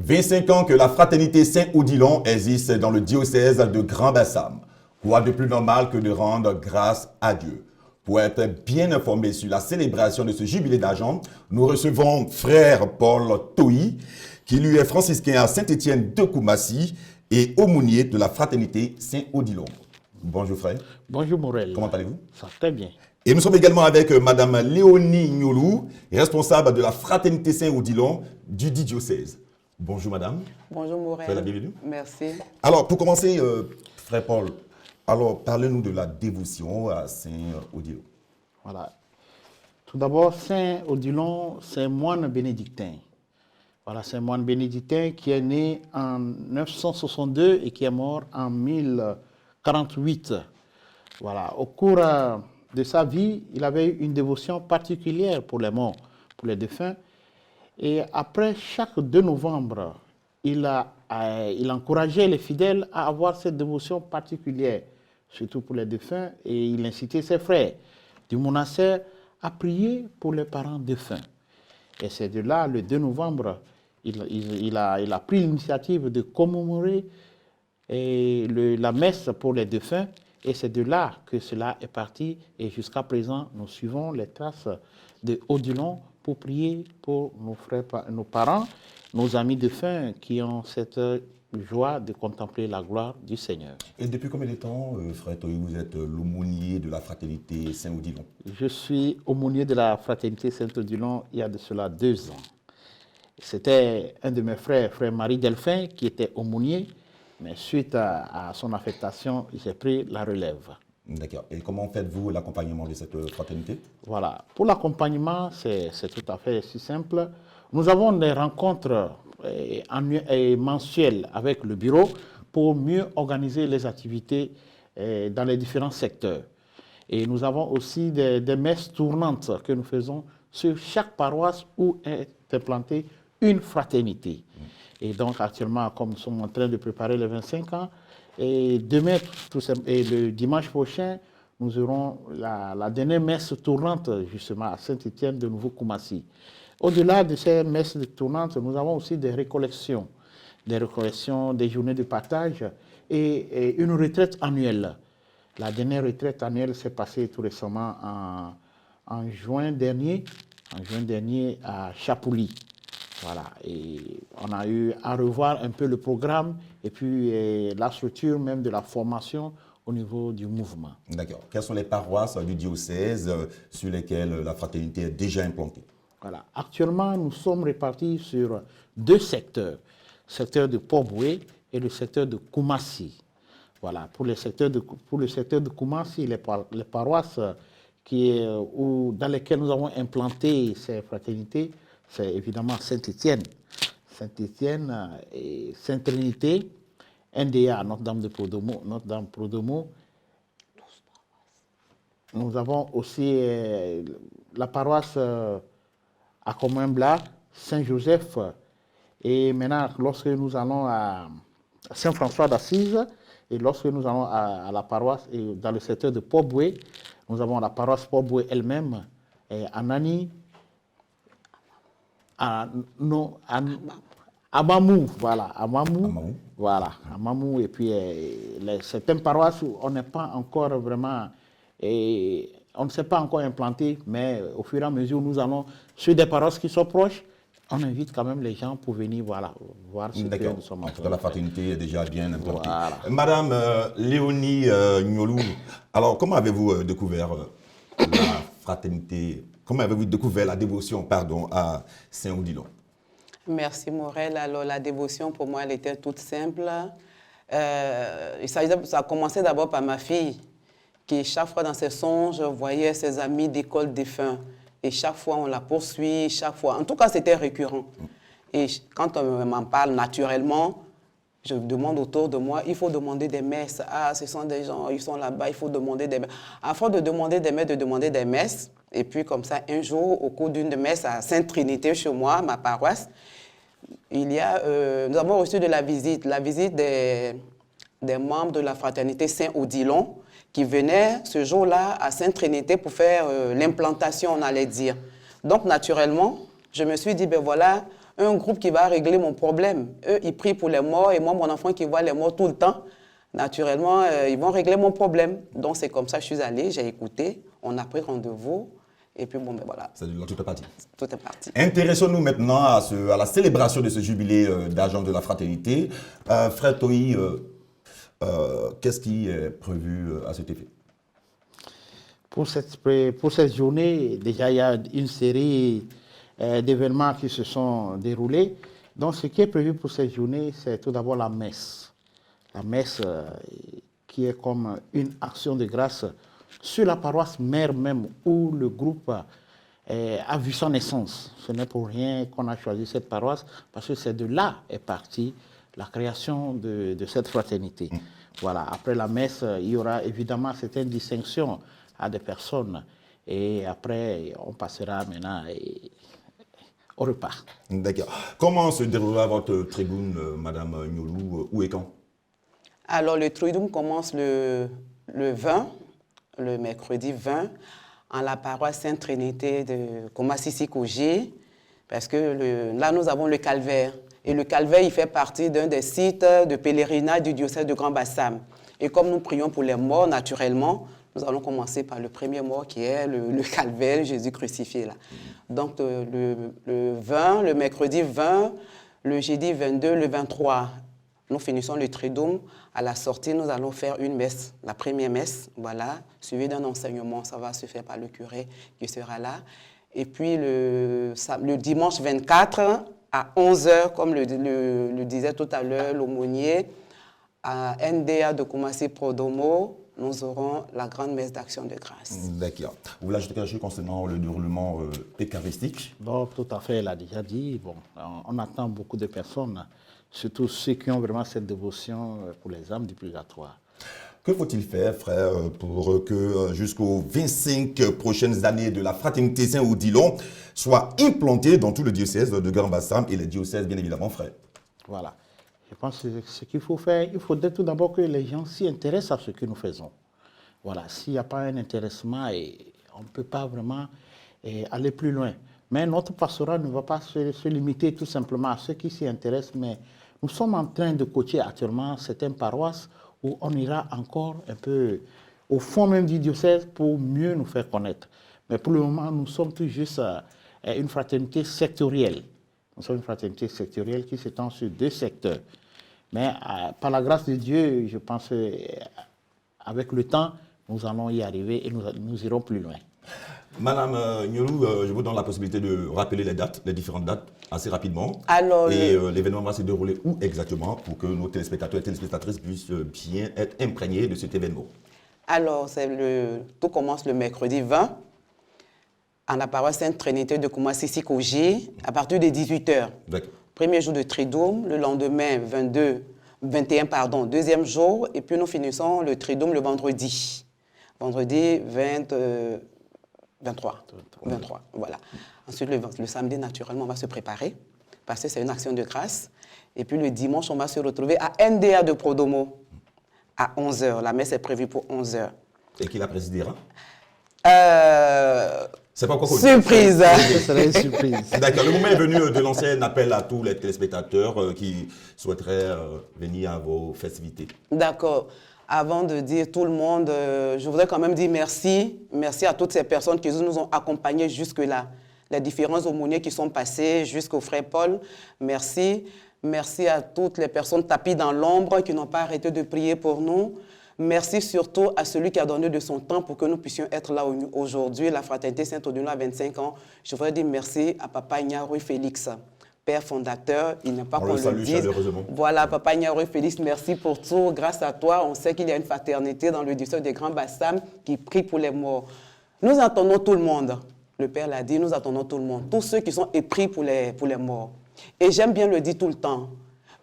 25 ans que la fraternité Saint-Odilon existe dans le diocèse de Grand-Bassam. Quoi de plus normal que de rendre grâce à Dieu? Pour être bien informé sur la célébration de ce jubilé d'argent, nous recevons frère Paul Tohi, qui lui est franciscain à Saint-Étienne de Koumassi et aumônier de la fraternité Saint-Odilon. Bonjour frère. Bonjour Morel. Comment allez-vous? Ça va très bien. Et nous sommes également avec madame Léonie Nyolou, responsable de la fraternité Saint-Odilon du dit diocèse. Bonjour madame. Bonjour Morel. Soyez la bienvenue. Merci. Alors pour commencer, frère Paul, alors parlez-nous de la dévotion à Saint-Odilon. Voilà. Tout d'abord, Saint-Odilon, c'est un moine bénédictin. Voilà, c'est un moine bénédictin qui est né en 962 et qui est mort en 1048. Voilà. Au cours de sa vie, il avait une dévotion particulière pour les morts, pour les défunts. Et après chaque 2 novembre, il encourageait les fidèles à avoir cette dévotion particulière, surtout pour les défunts, et il incitait ses frères du monastère à prier pour les parents défunts. Et c'est de là, le 2 novembre, il a pris l'initiative de commémorer la messe pour les défunts, et c'est de là que cela est parti, et jusqu'à présent, nous suivons les traces de Odilon pour prier pour nos frères, nos parents, nos amis défunts qui ont cette joie de contempler la gloire du Seigneur. Et depuis combien de temps, frère Tohi, vous êtes l'aumônier de la fraternité Saint-Odilon? Je suis aumônier de la fraternité Saint-Odilon il y a de cela 2 ans. C'était un de mes frères, frère Marie Delphin, qui était aumônier, mais suite à son affectation, j'ai pris la relève. D'accord. Et comment faites-vous l'accompagnement de cette fraternité? Voilà. Pour l'accompagnement, c'est tout à fait si simple. Nous avons des rencontres mensuelles avec le bureau pour mieux organiser les activités dans les différents secteurs. Et nous avons aussi des messes tournantes que nous faisons sur chaque paroisse où est implantée une fraternité. Et donc actuellement, comme nous sommes en train de préparer les 25 ans, et demain, et le dimanche prochain, nous aurons la dernière messe tournante justement à Saint-Étienne de Nouveau-Koumassi. Au-delà de ces messes tournantes, nous avons aussi des récollections, des journées de partage et une retraite annuelle. La dernière retraite annuelle s'est passée tout récemment en juin dernier à Chapouli. Voilà, et on a eu à revoir un peu le programme et puis la structure même de la formation au niveau du mouvement. D'accord. Quelles sont les paroisses du diocèse sur lesquelles la fraternité est déjà implantée? Voilà. Actuellement, nous sommes répartis sur 2 secteurs, le secteur de Port-Boué et le secteur de Koumassi. Voilà. Pour le secteur de Koumassi, les paroisses dans lesquelles nous avons implanté ces fraternités, c'est évidemment Saint-Étienne. Saint-Étienne et Sainte-Trinité, NDA, Notre-Dame de Prodomo. Nous avons aussi la paroisse à Comembla, Saint-Joseph. Et maintenant, lorsque nous allons à Saint-François d'Assise, et lorsque nous allons à la paroisse, et dans le secteur de Port-Boué, nous avons la paroisse Port-Boué elle-même, à Nani, à Mamou, voilà, à Mamou, et puis certaines paroisses où on n'est pas encore vraiment, on ne s'est pas encore implanté, mais au fur et à mesure où nous allons sur des paroisses qui sont proches, on invite quand même les gens pour venir voir ce que nous sommes en train de faire. La fraternité est déjà bien implantée. Voilà. Madame Léonie Nyolou, alors comment avez-vous découvert la fraternité? Comment avez-vous découvert la dévotion à Saint-Odilon? Merci Morel. Alors la dévotion pour moi, elle était toute simple. Ça a commencé d'abord par ma fille, qui chaque fois dans ses songes voyait ses amis d'école défunts. Et chaque fois on la poursuit, chaque fois. En tout cas, c'était récurrent. Et quand on m'en parle naturellement, je demande autour de moi, il faut demander des messes. Ah, ce sont des gens, ils sont là-bas, il faut demander des messes. Avant de demander des messes, et puis comme ça, un jour, au cours d'une messe à Sainte-Trinité, chez moi, ma paroisse, nous avons reçu la visite des membres de la fraternité Saint-Odilon qui venaient ce jour-là à Sainte-Trinité pour faire l'implantation, on allait dire. Donc, naturellement, je me suis dit, ben voilà, un groupe qui va régler mon problème. Eux, ils prient pour les morts et moi, mon enfant qui voit les morts tout le temps, naturellement, ils vont régler mon problème. Donc, c'est comme ça que je suis allée, j'ai écouté, on a pris rendez-vous. Et puis, bon, ben voilà. C'est tout est parti. Tout est parti. Intéressons-nous maintenant à la célébration de ce jubilé d'agents de la fraternité. Frère Toyi, qu'est-ce qui est prévu à cet effet? Pour cette journée, déjà, il y a une série d'événements qui se sont déroulés. Donc, ce qui est prévu pour cette journée, c'est tout d'abord la messe. La messe qui est comme une action de grâce sur la paroisse mère même où le groupe a vu son naissance. Ce n'est pour rien qu'on a choisi cette paroisse, parce que c'est de là est partie la création de cette fraternité. Voilà. Après la messe, il y aura évidemment certaines distinctions à des personnes. Et après, on passera maintenant au repas. D'accord. Comment se déroulera votre tribune, Madame Nyolou, où et quand? Alors, le tribune commence le 20, le mercredi 20, en la paroisse Sainte-Trinité de Komasisi-Koji, parce que là, nous avons le calvaire. Et le calvaire, il fait partie d'un des sites de pèlerinage du diocèse de Grand Bassam. Et comme nous prions pour les morts, naturellement, nous allons commencer par le premier mort qui est le calvaire, Jésus crucifié. Là. Donc, le 20, le mercredi 20, le jeudi 22, le 23, nous finissons le triduum. À la sortie, nous allons faire une messe, la première messe, voilà, suivie d'un enseignement. Ça va se faire par le curé qui sera là. Et puis, le dimanche 24, à 11h, comme le disait tout à l'heure l'aumônier, à NDA de Koumassi Prodomo, nous aurons la grande messe d'action de grâce. D'accord. Vous voulez ajouter quelque chose concernant le déroulement eucharistique? Bon, tout à fait, elle a déjà dit. Bon, on attend beaucoup de personnes, surtout ceux qui ont vraiment cette dévotion pour les âmes du purgatoire. Que faut-il faire, frère, pour que jusqu'aux 25 prochaines années de la fraternité Saint-Odilon soient implantées dans tout le diocèse de Grand Bassam et les diocèses, bien évidemment, frère? Voilà. Je pense que ce qu'il faut faire, il faudrait tout d'abord que les gens s'y intéressent à ce que nous faisons. Voilà. S'il n'y a pas un intéressement, on ne peut pas vraiment aller plus loin. Mais notre pastorat ne va pas se limiter tout simplement à ceux qui s'y intéressent, mais nous sommes en train de coacher actuellement certaines paroisses où on ira encore un peu au fond même du diocèse pour mieux nous faire connaître. Mais pour le moment, nous sommes tout juste une fraternité sectorielle. Nous sommes une fraternité sectorielle qui s'étend sur 2 secteurs. Mais par la grâce de Dieu, je pense qu'avec le temps, nous allons y arriver et nous irons plus loin. Madame Nyolou, je vous donne la possibilité de rappeler les différentes dates assez rapidement. Alors, l'événement va se dérouler où exactement pour que nos téléspectateurs et téléspectatrices puissent bien être imprégnés de cet événement? Alors, tout commence le mercredi 20 à la paroisse Sainte-Trinité de Koumassi-Koji à partir de 18h. D'accord. Premier jour de triduum, le lendemain 21, deuxième jour, et puis nous finissons le triduum le vendredi. Vendredi 23, voilà. Ensuite, le samedi, naturellement, on va se préparer, parce que c'est une action de grâce. Et puis le dimanche, on va se retrouver à NDA de Prodomo, à 11h. La messe est prévue pour 11h. Et qui la présidera? C'est pas encore connu. Surprise. Ce serait une surprise. D'accord. Le moment est venu de lancer un appel à tous les téléspectateurs qui souhaiteraient venir à vos festivités. D'accord. Avant de dire tout le monde, je voudrais quand même dire merci. Merci à toutes ces personnes qui nous ont accompagnés jusque-là. Les différents aumôniers qui sont passés jusqu'au frère Paul. Merci. Merci à toutes les personnes tapies dans l'ombre qui n'ont pas arrêté de prier pour nous. Merci surtout à celui qui a donné de son temps pour que nous puissions être là aujourd'hui, la Fraternité Saint-Odilon à 25 ans. Je voudrais dire merci à Papa Ignaroui Félix, père fondateur. Il n'est pas qu'on le dise. Chaleureusement. Voilà, Papa Ignaroui Félix, merci pour tout. Grâce à toi, on sait qu'il y a une fraternité dans le diocèse des Grands Bassam qui prie pour les morts. Nous attendons tout le monde. Le Père l'a dit, nous attendons tout le monde. Tous ceux qui sont épris pour les morts. Et j'aime bien le dire tout le temps.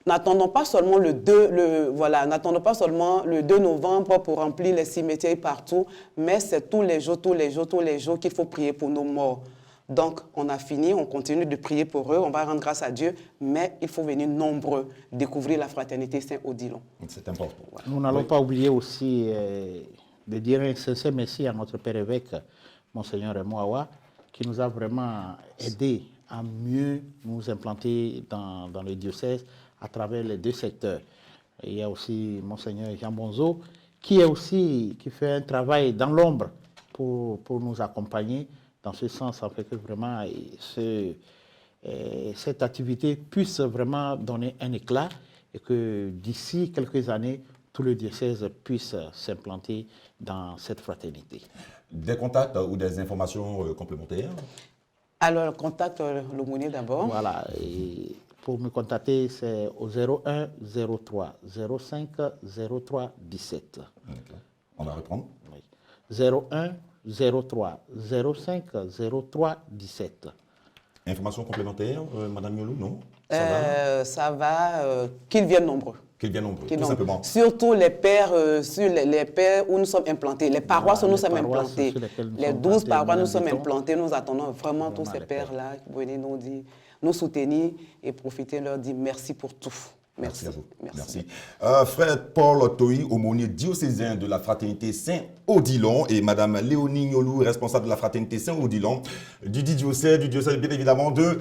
N'attendons pas seulement n'attendons pas seulement le 2 novembre pour remplir les cimetières partout, mais c'est tous les jours qu'il faut prier pour nos morts. Donc, on a fini, on continue de prier pour eux, on va rendre grâce à Dieu, mais il faut venir nombreux découvrir la fraternité Saint-Odilon. C'est important. Nous n'allons pas oublier aussi de dire un sincère merci à notre Père évêque, Monseigneur Raymond Awa, qui nous a vraiment aidés à mieux nous implanter dans le diocèse à travers les 2 secteurs. Il y a aussi Monseigneur Jean Bonzo, qui fait un travail dans l'ombre pour nous accompagner dans ce sens, en fait que vraiment cette activité puisse vraiment donner un éclat et que d'ici quelques années, tout le diocèse puisse s'implanter dans cette fraternité. Des contacts ou des informations complémentaires? Alors, contacte l'aumônier d'abord. Voilà, et pour me contacter, c'est au 01 03 05 03 17. Okay. On va reprendre. Oui. 01 03 05 03 17. Informations complémentaires, Madame Yolou, non? Ça va, qu'ils viennent nombreux. Qu'ils viennent nombreux, tout simplement. Surtout les pères, les pères où nous sommes implantés, les paroisses où nous sommes implantés. Les 12 paroisses où nous sommes implantés, nous attendons vraiment tous ces pères-là qui venaient nous dire, nous soutenir et profiter, leur dire merci pour tout. Merci à vous. Merci. Frère Paul Tohi, aumônier diocésain de la fraternité Saint-Odilon, et Madame Léonie Nyolou, responsable de la fraternité Saint-Odilon, du diocèse bien évidemment de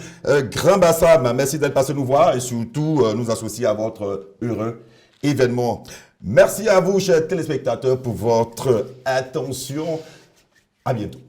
Grand Bassam. Merci d'être passé nous voir et surtout nous associer à votre heureux événement. Merci à vous, chers téléspectateurs, pour votre attention. À bientôt.